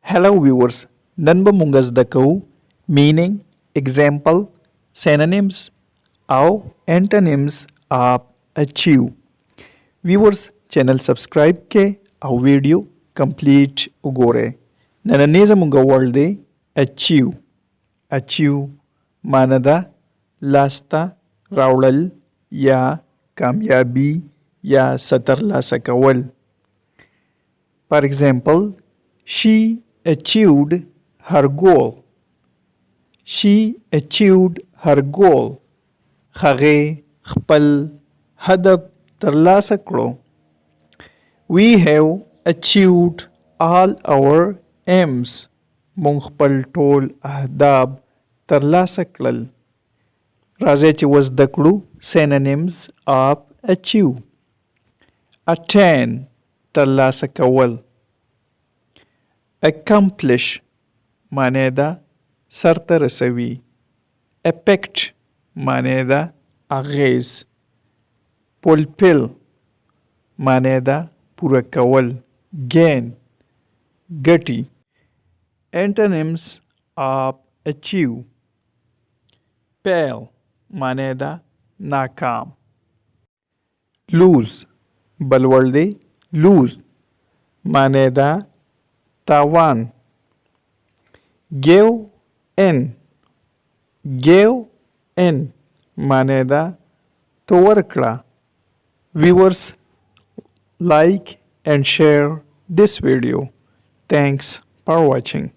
Hello viewers, nan ba mungas dakau meaning, example, synonyms au antonyms of achieve. Viewers channel subscribe ke au video complete ugore. Nananeza munga world achieve. Achieve manada lasta rawlal ya kamyabi ya satar la sakawal. For example, she achieved her goal. She achieved her goal. هغې خپل هدف ترلاسه کړو. We have achieved all our aims. موږ خپل ټول اهداف ترلاسه کړل. راځئ چې وزده کړو synonyms of achieve. Attain ترلاسه کول. Accomplish معنی ده سرته رسوي. Affect معنی ده اغیز. Fulfill معنی ده پوره کول. Gain ګټي. Antonyms of achieve. Fail معنی ده ناکام. Lose بل ورډ دی lose معنی ده تاوان. Give in معنی ده تو ورکړه. Viewers, like and share this video. Thanks for watching.